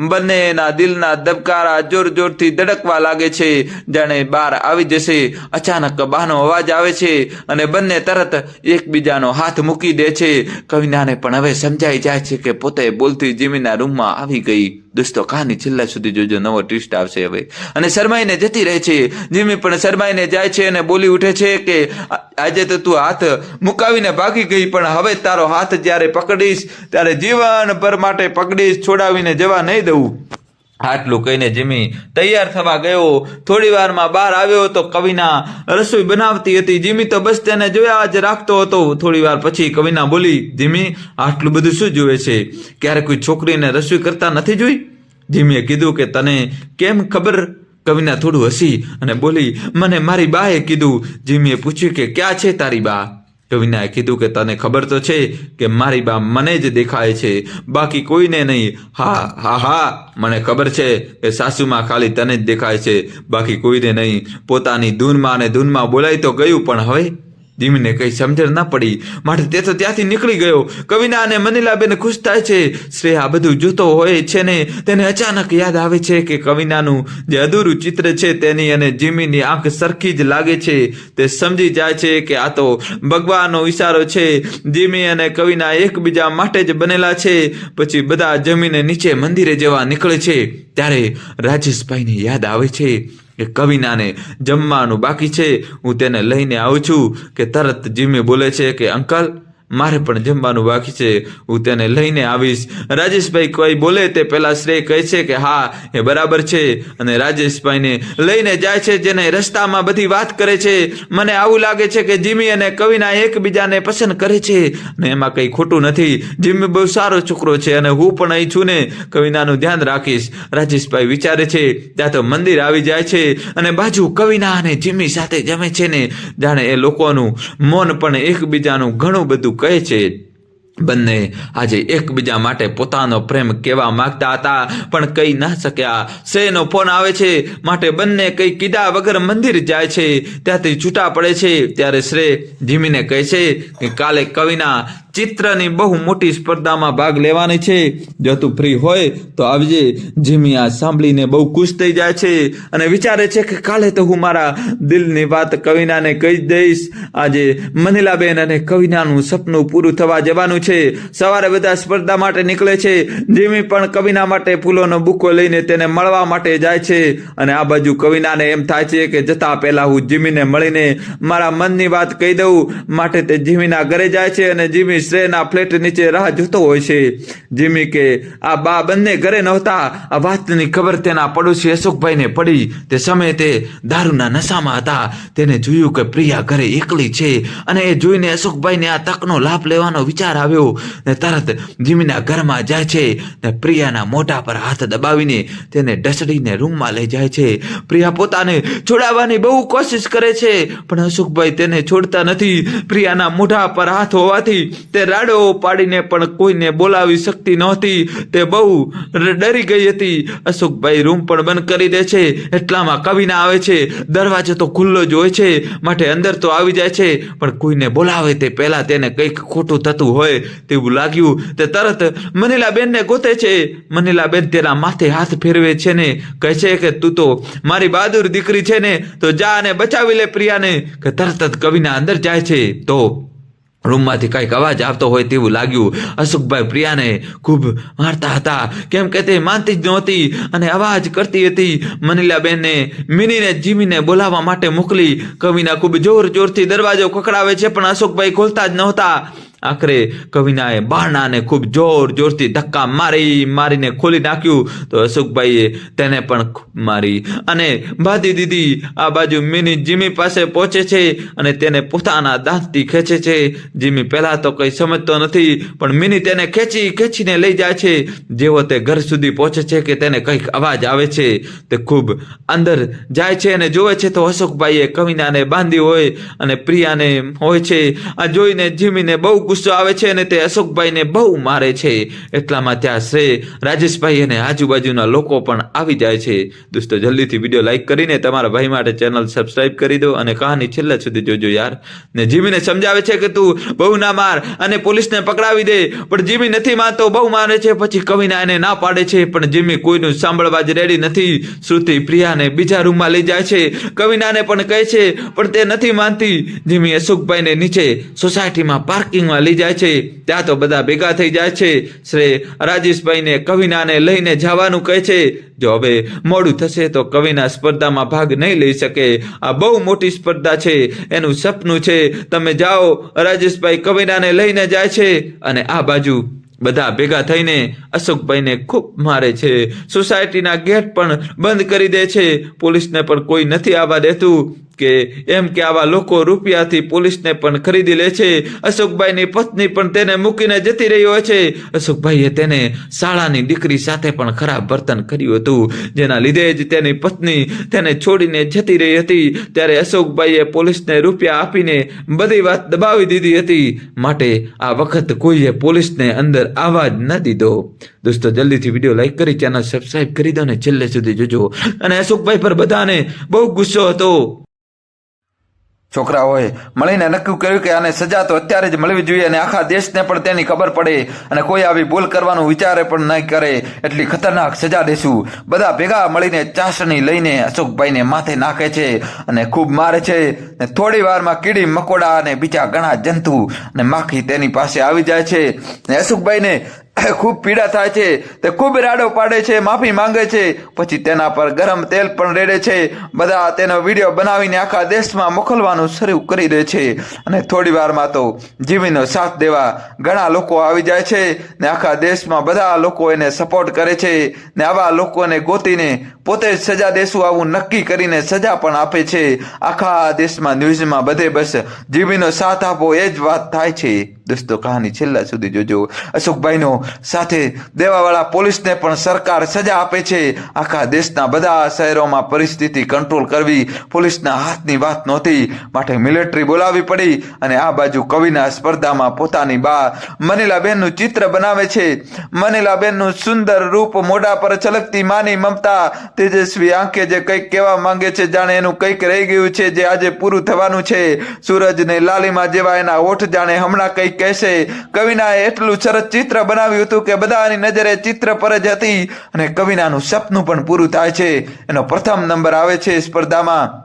બંનેના દિલના ધબકારા જોર જોરથી ધડકવા લાગે છે, જાણે બહાર આવી જશે. અચાનક બહાનો અવાજ આવે છે અને બંને તરત એકબીજાનો હાથ મૂકી દે છે. કવિનાને પણ હવે સમજાઈ જાય છે કે પોતે બોલતી જીમીના રૂમમાં આવી ગઈ. દોસ્તો કહાની છેલ્લા સુધી જોજો, નવો ટ્વિસ્ટ આવશે હવે. અને શરમાઈને જતી રહે છે. જીમી પણ શરમાઈને જાય છે અને બોલી ઉઠે છે કે આજે તો તું હાથ મુકાવીને ભાગી ગઈ, પણ હવે તારો હાથ જ્યારે પકડીશ ત્યારે જીવનભર માટે પકડીશ, છોડાવીને જવા નહીં દઉં. આટલું કહીને જીમી તૈયાર થવા ગયો. થોડી વારમાં બહાર આવ્યો તો કવિના રસોઈ બનાવતી હતી. જીમી તો બસ તેને જોયા જ રાખતો હતો. થોડી વાર પછી કવિના બોલી, જીમી આટલું બધું શું જોવે છે? ક્યારે કોઈ છોકરીને રસોઈ કરતા નથી જોઈ? જીમીએ કીધું કે તને કેમ ખબર? કવિના થોડું હસી અને બોલી, મને મારી બાએ કીધું. જીમીએ પૂછ્યું કે ક્યાં છે તારી બા? કવિનાએ કીધું કે તને ખબર તો છે કે મારી બા મને જ દેખાય છે, બાકી કોઈને નહીં. હા મને ખબર છે કે સાસુમાં ખાલી તને જ દેખાય છે, બાકી કોઈને નહીં. પોતાની ધૂનમાં બોલાય તો ગયું, પણ હવે જીમીને કઈ સમજણ ના પડી, માટે તે તો ત્યાંથી નીકળી ગયો. કવિના અને મનીલાબેન ખુશ થાય છે. શ્રેયા બધું જોતો હોય છે ને તેને અચાનક યાદ આવે છે કે કવિનાનું જે અધૂરું ચિત્ર છે તેની અને જીમીની આંખ સરખી જ લાગે છે. તે સમજી જાય છે કે આ તો ભગવાનનો ઈશારો છે. જીમી અને કવિના એકબીજા માટે જ બનેલા છે. પછી બધા જમીને નીચે મંદિરે જવા નીકળે છે. ત્યારે રાજેશભાઈને યાદ આવે છે કે કવિનાને જમવાનું બાકી છે, હું તેને લઈને આવું છું. કે તરત જીમી બોલે છે કે અંકલ મારે પણ જમવાનું બાકી છે, હું તેને લઈને આવીશ. રાજેશભાઈ કોઈ બોલે તે પહેલા શ્રેય કહે છે કે હા એ બરાબર છે અને રાજેશભાઈને લઈને જાય છે, જેને રસ્તામાં બધી વાત કરે છે. મને આવું લાગે છે કે જીમી અને કવિના એકબીજાને પસંદ કરે છે અને એમાં કંઈ ખોટું નથી. જીમી બહુ સારો છોકરો છે અને હું પણ અહીં છું ને કવિનાનું ધ્યાન રાખીશ. રાજેશભાઈ વિચારે છે. ત્યાં તો મંદિર આવી જાય છે અને બાજુ કવિના અને જીમી સાથે જમે છે ને જાણે એ લોકોનું મૌન પણ એકબીજાનું ઘણું બધું કહે છે. બંને આજે એકબીજા માટે પોતાનો પ્રેમ કહેવા માંગતા હતા, પણ કહી ના શક્યા. શ્રેયનો ફોન આવે છે, માટે બંને કંઈ કીધા વગર મંદિર જાય છે. ત્યાંથી છૂટા પડે છે. ત્યારે શ્રેય જીમીને કહે છે કે કાલે કવિના ચિત્રની બહુ મોટી સ્પર્ધામાં ભાગ લેવાની છે, જો તું ફ્રી હોય તો આવજે. જીમી આ સાંભળીને બહુ ખુશ થઈ જાય છે અને વિચારે છે કે કાલે તો હું મારા દિલની વાત કવિનાને કહી દઈશ. આજે મનીલાબેન અને કવિનાનું સપનું પૂરું થવા જવાનું છે. સવારે બધા સ્પર્ધા માટે નીકળે છે. જીમી પણ કવિના માટે ફૂલોનો બુકો લઈને તેને મળવા માટે જાય છે અને આ બાજુ કવિનાને એમ થાય છે કે જતા પહેલા હું જીમીને મળીને મારા મનની વાત કહી દઉં. માટે તે જીમીના ઘરે જાય છે અને જીમી શ્રેયના ફ્લેટ નીચે રાહ જોતો હોય છે. જીમી કે આ બા બંને ઘરે નહોતા. આ વાતની ખબર તેના પડોશી અશોકભાઈને પડી. તે સમયે તે દારૂના નશામાં હતા. તેને જોયું કે પ્રિયા ઘરે એકલી છે અને એ જોઈને અશોકભાઈને આ તકનો લાભ લેવાનો વિચાર આવ્યો ને તરત જીમીના ઘરમાં જાય છે ને પ્રિયાના મોઢા પર હાથ દબાવીને તેને ઢસડીને રૂમમાં લઈ જાય છે. પ્રિયા પોતાને છોડાવવાની બહુ કોશિશ કરે છે, પણ અશોકભાઈ તેને છોડતા નથી. પ્રિયાના મોઢા પર હાથ હોવાથી તે રાડો પાડીને પણ કોઈને બોલાવી શકતી નહોતી. તે બહુ ડરી ગઈ હતી. અશોકભાઈ રૂમ પણ બંધ કરી દે છે. એટલામાં કવિના આવે છે. દરવાજો તો ખુલ્લો જ હોય છે, માટે અંદર તો આવી જાય છે, પણ કોઈને બોલાવે તે પહેલા તેને કંઈક ખોટું થતું હોય તેવું લાગ્યું. તે તરત મનીલાબેનને ગોતે છે. મનીલાબેન તેના માથે હાથ ફેરવે છે ને કહે છે કે તું તો મારી બહાદુર દીકરી છે ને, તો જા અને બચાવી લે પ્રિયાને. કે તરત જ કવિના અંદર જાય છે તો રૂમમાંથી કંઈક અવાજ આવતો હોય તેવું લાગ્યું. અશોકભાઈ પ્રિયાને ખૂબ મારતા હતા, કેમ કે તે માનતી જ નહોતી અને અવાજ કરતી હતી. મનીલાબેનને મિનીને જીમીને બોલાવવા માટે મોકલી. કવિના ખૂબ જોર જોરથી દરવાજો ખખડાવે છે, પણ અશોકભાઈ ખોલતા જ નહોતા. આખરે કવિનાએ બારણાને ખૂબ જોર જોરથી ધક્કા મારીને ખોલી નાખ્યું. તો અશોકભાઈએ તેને પણ મારી અને બાંધી દીધી. આ બાજુ મિની જીમી પાસે પહોંચે છે અને તેને પોતાના દાંતથી ખેંચે છે. જીમી પહેલા તો કંઈ સમજતો નથી, પણ મિની તેને ખેંચીને લઈ જાય છે. જેવો તે ઘર સુધી પહોંચે છે કે તેને કંઈક અવાજ આવે છે. તે ખૂબ અંદર જાય છે અને જોવે છે તો અશોકભાઈએ કવિનાને બાંધી હોય અને પ્રિયાને હોય છે. આ જોઈને જીમીને બહુ ગુસ્સો આવે છે અને તે અશોકભાઈને બહુ મારે છે. એટલામાં ત્યાં શ્રેય, રાજેશભાઈ અને આજુબાજુના લોકો પણ આવી જાય છે. દોસ્તો જલ્દીથી વિડીયો લાઈક કરીને તમારા ભાઈ માટે ચેનલ સબસ્ક્રાઇબ કરી દો અને કહાની છેલ્લા સુધી જોજો યાર. ને જીમીને સમજાવે છે કે તું બહુ ના માર અને પોલીસને પકડાવી દે, પણ જીમી નથી માનતો, બહુ મારે છે. પછી કવિના એને ના પાડે છે, પણ જીમી કોઈનું સાંભળવા જ રેડી નથી. શ્રુતિ પ્રિયાને બીજા રૂમમાં લઈ જાય છે. કવિનાને પણ કહે છે, પણ તે નથી માનતી. જીમી અશોકભાઈને નીચે સોસાયટીમાં પાર્કિંગમાં લઈ જાય છે. ત્યાં તો બધા ભેગા થઈ જાય છે. શ્રેય રાજેશભાઈને કવિનાને લઈને જવાનું કહે છે. જો હવે મોડું થશે તો કવિના સ્પર્ધામાં ભાગ નહીં લઈ શકે. આ બહુ મોટી સ્પર્ધા છે, એનું સપનું છે. તમે જાઓ. રાજેશભાઈ કવિનાને લઈને જાય છે અને આ બાજુ બધા ભેગા થઈને અશોકભાઈને ખૂબ મારે છે. સોસાયટીના ગેટ પણ બંધ કરી દે છે. પોલીસને પણ કોઈ નથી આવવા દેતું, કે એમ કે આવા લોકો રૂપિયાથી પોલીસને પણ ખરીદી લે છે. અશોકભાઈની પત્ની પણ તેને મૂકીને જતી રહી હોય છે. અશોકભાઈએ તેને શાળાની દીકરી સાથે પણ ખરાબ વર્તન કર્યું હતું, જેના લીધે જ તેની પત્ની તેને છોડીને જતી રહી હતી. ત્યારે અશોકભાઈએ પોલીસને રૂપિયા આપીને બધી વાત દબાવી દીધી હતી, માટે આ વખત કોઈએ પોલીસને અંદર આવવા જ ન દીધો. દોસ્તો જલ્દીથી વિડીયો લાઈક કરી ચેનલ સબસ્ક્રાઇબ કરી દો અને છેલ્લે સુધી જોજો. અને અશોકભાઈ પર બધાને બહુ ગુસ્સો હતો. છોકરાઓએ મળીને નક્કી કર્યું કે આને સજા તો અત્યારે જ મળવી જોઈએ અને આખા દેશને પણ તેની ખબર પડે અને કોઈ આવી ભૂલ કરવાનું વિચારે પણ નહીં કરે એટલી ખતરનાક સજા દેશું. બધા ભેગા મળીને ચાસણી લઈને અશોકભાઈને માથે નાખે છે અને ખૂબ મારે છે. થોડી વારમાં કીડી મકોડા અને બીજા ઘણા જંતુ અને માખી તેની પાસે આવી જાય છે. અશોકભાઈને ખૂબ પીડા થાય છે. તે ખૂબ રાડો પાડે છે, માફી માંગે છે, પછી તેના પર ગરમ તેલ પણ રેડે છે. બધા તેનો વિડીયો બનાવીને આખા દેશમાં મોકલવાનું શરૂ કરી દે છે અને થોડી વારમાં તો જીમીનો સાથ દેવા ઘણા લોકો આવી જાય છે ને આખા દેશમાં બધા લોકો એને સપોર્ટ કરે છે ને આવા લોકોને ગોતીને પોતે જ સજા દેશું આવું નક્કી કરીને સજા પણ આપે છે. આખા દેશમાં ન્યૂઝમાં બધે બસ જીમીનો સાથ આપો એ જ વાત થાય છે. દોસ્તો કહાની છેલ્લા સુધી જોજો. અશોકભાઈનો સાથે દેવાવાળા પોલીસને પણ સરકાર સજા આપે છે. આખા દેશના બધા શહેરોમાં પરિસ્થિતિ કંટ્રોલ કરવી પોલીસના હાથની વાત નહોતી, માટે મિલિટરી બોલાવવી પડી. અને આ બાજુ કવિના સ્પર્ધામાં પોતાની બા મનીલાબેનનું ચિત્ર બનાવે છે. મનીલાબેનનું સુંદર રૂપ, મોઢા પર છલકતી માની મમતા, તેજસ્વી આંખે જે કંઈક કહેવા માંગે છે, જાણે એનું કંઈક રહી ગયું છે જે આજે પૂરું થવાનું છે. સૂરજને લાલીમા જેવા એના હોઠ, જાણે હમણાં કંઈક કહેશે. કવિનાએ એટલું સરસ ચિત્ર બનાવ્યું હતું કે બધાની નજરે ચિત્ર પર જ હતી અને કવિનાનું સપનું પણ પૂરું થાય છે. એનો પ્રથમ નંબર આવે છે સ્પર્ધામાં.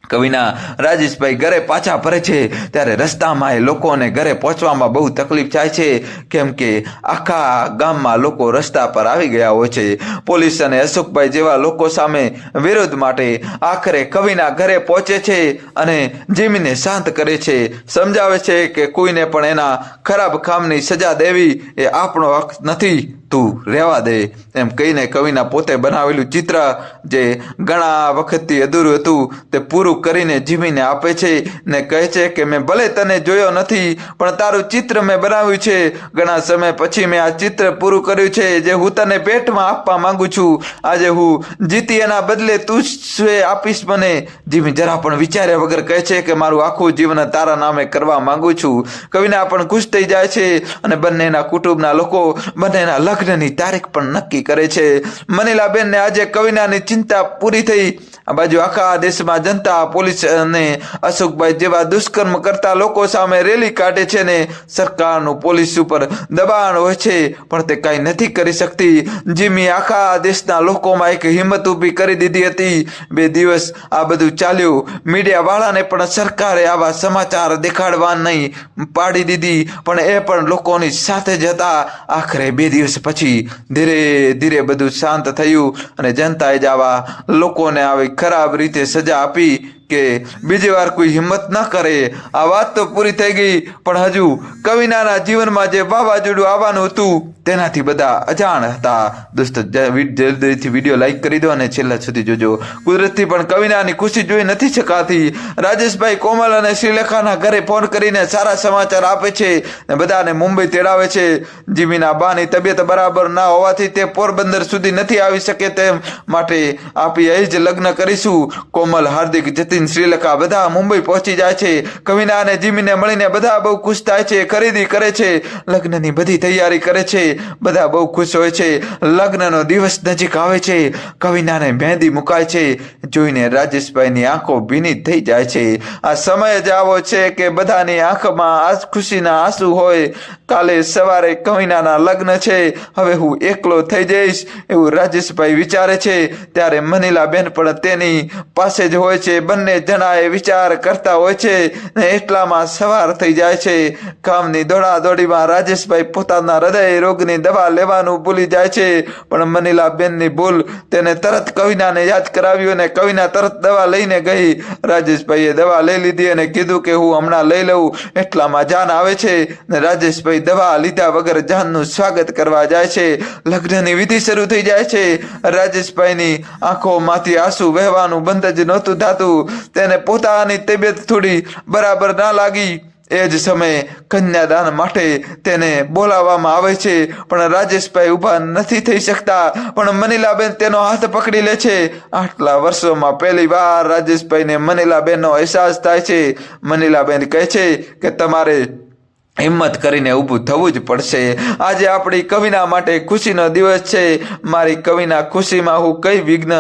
કવિના રાજેશભાઈ ઘરે પાછા ફરે છે ત્યારે રસ્તામાં એ લોકોને ઘરે પહોંચવામાં બહુ તકલીફ થાય છે, કેમ કે આખા ગામમાં લોકો રસ્તા પર આવી ગયા હોય છે. પોલીસ અને અશોકભાઈ જેવા લોકો સામે વિરોધ માટે આખરે કવિના ઘરે પહોંચે છે અને જીમીને શાંત કરે છે. સમજાવે છે કે કોઈને પણ એના ખરાબ કામની સજા દેવી એ આપણો હક નથી. તું રહેવા દે એમ કહીને કવિના પોતે બનાવેલું ચિત્ર જે ઘણા વખતથી અધૂરું હતું તે પૂરું કરીને જીમીને આપે છે ને કહે છે કે મેં ભલે તને જોયો નથી પણ તારું ચિત્ર મેં બનાવ્યું છે. ઘણા સમય પછી મેં આ ચિત્ર પૂરું કર્યું છે જે હું તને ભેટમાં આપવા માંગુ છું. આજે હું જીતી એના બદલે તું શું આપીશ મને? જીમી જરા પણ વિચાર્યા વગર કહે છે કે મારું આખું જીવન તારા નામે કરવા માંગુ છું. કવિના પણ ખુશ થઈ જાય છે અને બંનેના કુટુંબના લોકો બંનેના લગ્નની તારીખ પણ નક્કી કરે છે. મનીલાબેનને આજે કવિનાની ચિંતા પૂરી થઈ. આ બાજુ આખા દેશમાં જનતા પોલીસ અને અશોકભાઈ જેવા દુષ્કર્મ કરતા લોકો સામે રેલી કાઢે છે ને સરકારનું પોલીસ ઉપર દબાણ હોય છે પણ તે કાંઈ નથી કરી શકતી. જીમી આખા દેશના લોકોમાં એક હિંમત ઊભી કરી દીધી હતી. 2 દિવસ આ બધું ચાલ્યું. મીડિયા વાળાને પણ સરકારે આવા સમાચાર દેખાડવા નહીં પાડી દીધી પણ એ પણ લોકોની સાથે જ હતા. આખરે 2 દિવસ પછી ધીરે ધીરે બધું શાંત થયું અને જનતાએ જ આવા લોકોને આવી ખરાબ રીતે સજા આપી કે બીજી વાર કોઈ હિંમત ન કરે. આ વાત તો પૂરી થઈ ગઈ પણ હજુ કવિનાના જીવનમાં જે વાવાઝોડું આવવાનું હતું તેનાથી બધા અજાણ હતા. દોસ્તો જલ્દીથી વિડીયો લાઈક કરી દો અને છેલ્લા સુધી જોજો. કુદરતથી પણ કવિનાની ખુશી જોઈ નથી શકાતી. રાજેશભાઈ કોમલ અને શ્રીલેખાના ઘરે ફોન કરીને સારા સમાચાર આપે છે અને બધાને મુંબઈ તેડાવે છે. જીમીના બાની તબિયત બરાબર ના હોવાથી તે પોરબંદર સુધી નથી આવી શકે તેમ માટે આપી અહીં જ લગ્ન કરીશું. કોમલ, હાર્દિક, જતીન, શ્રીલેખા બધા મુંબઈ પહોંચી જાય છે. કવિના અને જીમીને મળીને બધા બહુ ખુશ થાય છે. ખરીદી કરે છે, લગ્નની બધી તૈયારી કરે છે. બધા બહુ ખુશ હોય છે. લગ્નનો દિવસ નજીક આવે છે. કવિનાને મહેંદી મુકાય છે. જોઈને રાજેશભાઈની આંખો ભીની થઈ જાય છે. આ સમય જ આવો છે કે બધાની આંખમાં ખુશીના આંસુ હોય. કાલે સવારે કવિનાના લગ્ન છે. હવે હું એકલો થઈ જઈશ એવું રાજેશભાઈ વિચારે છે. ત્યારે મનીલાબેન પણ તેની પાસે જ હોય છે. બંને જણાએ વિચાર કરતા હોય છે ને એટલામાં સવાર થઈ જાય છે. કામની દોડાદોડીમાં રાજેશભાઈ પોતાના હૃદય રોગની દવા લેવાનું ભૂલી જાય છે પણ મનીલાબેનની ભૂલ તેને તરત કવિનાને યાદ કરાવ્યું અને કવિના તરત દવા લઈને ગઈ. રાજેશભાઈએ દવા લઈ લીધી અને કીધું કે હું હમણાં લઈ લઉં. એટલામાં જાન આવે છે ને રાજેશભાઈ દવા લીધા વગર જાનનું સ્વાગત કરવા જાય છે. લગ્નની વિધિ શરૂ થઈ જાય છે. રાજેશભાઈની આંખોમાંથી આંસુ વહેવાનું બંધ જ નહોતું થતું. તેને પોતાની તબિયત થોડી બરાબર ના લાગી. એ જ સમયે કન્યાદાન માટે તેને બોલાવવામાં આવે છે પણ રાજેશભાઈ ઊભા નથી થઈ શકતા પણ મનીલાબેન તેનો હાથ પકડી લે છે. આટલા વર્ષોમાં પહેલી વાર રાજેશભાઈને મનીલાબેનનો અહેસાસ થાય છે. મનીલાબેન કહે છે કે તમારે હિંમત કરીને ઊભું થવું જ પડશે. આજે આપણી કવિના માટે ખુશીનો દિવસ છે. મારી કવિના ખુશીમાં હું કઈ વિઘ્ન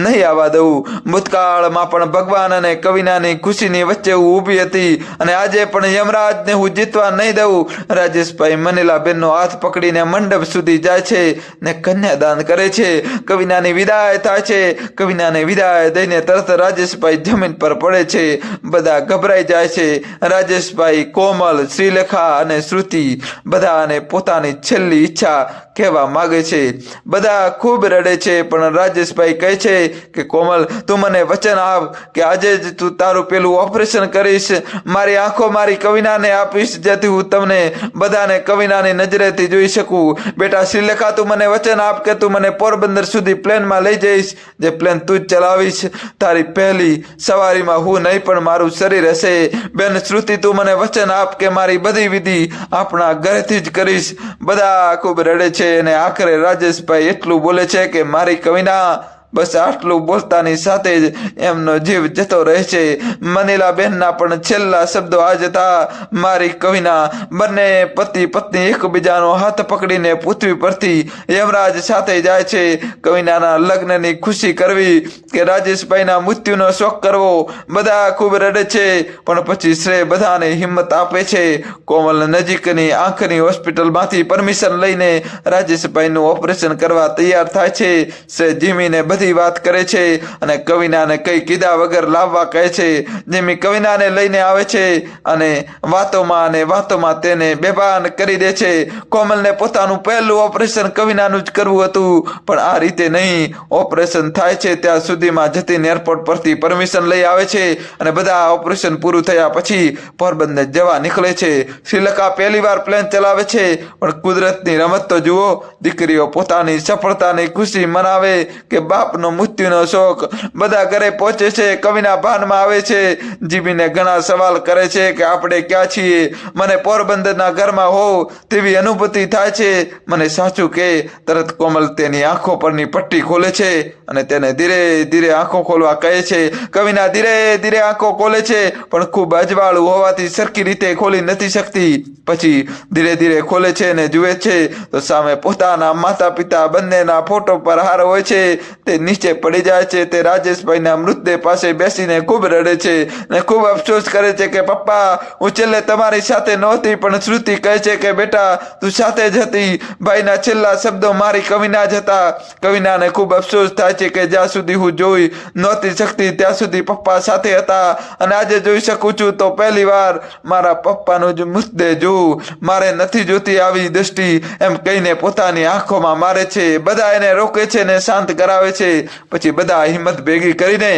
નહીં આવવા દઉં. ભૂતકાળમાં પણ ભગવાન અને કવિનાની ખુશીની વચ્ચે હું ઊભી હતી અને આજે પણ યમરાજને હું જીતવા નહીં દઉં. રાજેશભાઈ મનીલાબેનનો હાથ પકડીને મંડપ સુધી જાય છે ને કન્યાદાન કરે છે. કવિનાની વિદાય થાય છે. કવિનાને વિદાય દઈને તરત રાજેશભાઈ જમીન પર પડે છે. બધા ગભરાઈ જાય છે. રાજેશભાઈ, કોમલ, શ્રીલેખા અને શ્રુતિ બધાને પોતાની છેલ્લી ઈચ્છા કહેવા માંગે છે. બધા ખૂબ રડે છે પણ રાજેશભાઈ કહે છે કે કોમલ, તું મને વચન આપ કે આજે જ તું તારું પેલું ઓપરેશન કરીશ. મારી આંખો મારી કવિનાને આપીશ જેથી હું તમને બધાને કવિનાની નજરેથી જોઈ શકું. બેટા શ્રીલેખા, તું મને વચન આપ કે તું મને પોરબંદર સુધી પ્લેનમાં લઈ જઈશ. જે પ્લેન તું જ ચલાવીશ. તારી પહેલી સવારીમાં હું નહીં પણ મારું શરીર હશે. બેન શ્રુતિ, તું મને વચન આપ કે મારી બધી વિધિ આપણા ઘરેથી જ કરીશ. બધા ખૂબ રડે છે અને આખરે રાજેશભાઈ એટલું બોલે છે કે મારી કવિના. બસ આટલું બોલતાની સાથે જ એમનો જીવ જતો રહે છે. મનીલાબેનના પણ છેલ્લા શબ્દો આ જ હતા, મારી કવિના. બંને પતિ પત્ની એકબીજાનો હાથ પકડીને પૃથ્વી પરથી યમરાજ સાથે જાય છે. કવિનાના લગ્નની ખુશી કરવી કે રાજેશભાઈના મૃત્યુનો શોક કરવો. બધા ખૂબ રડે છે પણ પછી શ્રેય બધાને હિંમત આપે છે. કોમલ નજીકની આંખની હોસ્પિટલમાંથી પરમિશન લઈને રાજેશભાઈનું ઓપરેશન કરવા તૈયાર થાય છે. શ્રેય જીમીને બધી વાત કરે છે અને કવિનાને કઈ કીધા વગર લાવવા કહે છે. જેમી કવિનાને લઈને આવે છે અને વાતોમાં તેને બેભાન કરી દે છે. કોમલને પોતાનું પહેલું ઓપરેશન કવિનાનું જ કરવું હતું, પણ આ રીતે નહીં. ઓપરેશન થાય છે ત્યાં સુધીમાં જતીન એરપોર્ટ પરથી પરમિશન લઈ આવે છે અને બધા ઓપરેશન પૂરું થયા પછી પોરબંદર જવા નીકળે છે. શ્રીલંકા પહેલી વાર પ્લેન ચલાવે છે, પણ કુદરતની રમત તો જુઓ. દીકરીઓ પોતાની સફળતાની ખુશી મનાવે કે બાપનો મૃત્યુનો શોક. બધા ઘરે પહોંચે છે. કવિના ભાનમાં આવે છે. જીબીને ઘણા સવાલ કરે છે કે આપણે ક્યાં છીએ. મને પોરબંદરના ઘરમાં હોવ તેવી અનુભૂતિ થાય છે. મને સાચું કે તરત કોમલ તેની આંખો પરની પટ્ટી ખોલે છે અને તેને ધીરે ધીરે આંખો ખોલવા કહે છે. કવિના ધીરે ધીરે આંખો ખોલે છે, પણ ખૂબ અજવાળું હોવાથી સરખી રીતે ખોલી નથી શકતી. પછી ધીરે ધીરે ખોલે છે અને જુએ છે તો સામે પોતાના માતા પિતા બંનેના ફોટો પર હાર હોય છે. તે નીચે પડી જાય છે. તે રાજેશભાઈના મૃતદેહ પાસે બેસીને ખૂબ રડે છે અને ખૂબ અફસોસ કરે છે કે પપ્પા, હું છેલ્લે તમારી સાથે નહોતી, પણ શ્રુતિ કહે છે કે બેટા તું સાથે જ હતી. ભાઈના છેલ્લા શબ્દો મારી કવિના જ હતા. કવિનાને ખૂબ અફસોસ થાય છે કે જ્યાં સુધી હું જોઈ નહોતી શકતી ત્યાં સુધી પપ્પા સાથે હતા, અને આજે જોઈ શકું છું તો પહેલી વાર મારા પપ્પાનો જ મૃતદેહ જોઉં. મારે નથી જોતી આવી દૃષ્ટિ, એમ કહીને પોતાની આંખોમાં મારે છે. બધા એને રોકે છે ને શાંત કરાવે છે. પછી બધા હિંમત ભેગી કરીને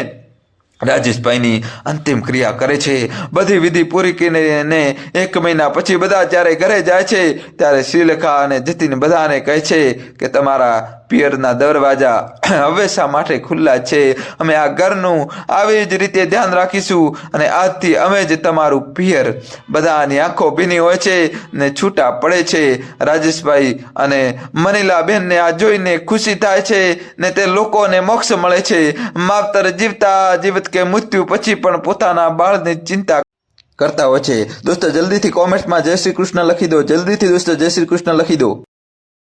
રાજેશભાઈની અંતિમ ક્રિયા કરે છે. બધી વિધિ પૂરી કરીને 1 મહિના પછી બધા જ્યારે ઘરે જાય છે ત્યારે શ્રીલેખા અને જતીન બધાને કહે છે કે તમારા પિયરના દરવાજા હંમેશા માટે ખુલ્લા છે. અમે આ ઘરનું આવી જ રીતે ધ્યાન રાખીશું અને આજથી અમે જ તમારું પિયર. બધાની આંખો ભીની હોય છે ને છૂટા પડે છે. રાજેશભાઈ અને મનીલાબેનને આ જોઈને ખુશી થાય છે ને તે લોકોને મોક્ષ મળે છે. માવતર જીવત કે મૃત્યુ પછી પણ પોતાના બાળની ચિંતા કરતા હોય છે. દોસ્તો જલ્દીથી કોમેન્ટમાં જય શ્રી કૃષ્ણ લખી દો. જલ્દીથી દોસ્તો જય શ્રી કૃષ્ણ લખી દો.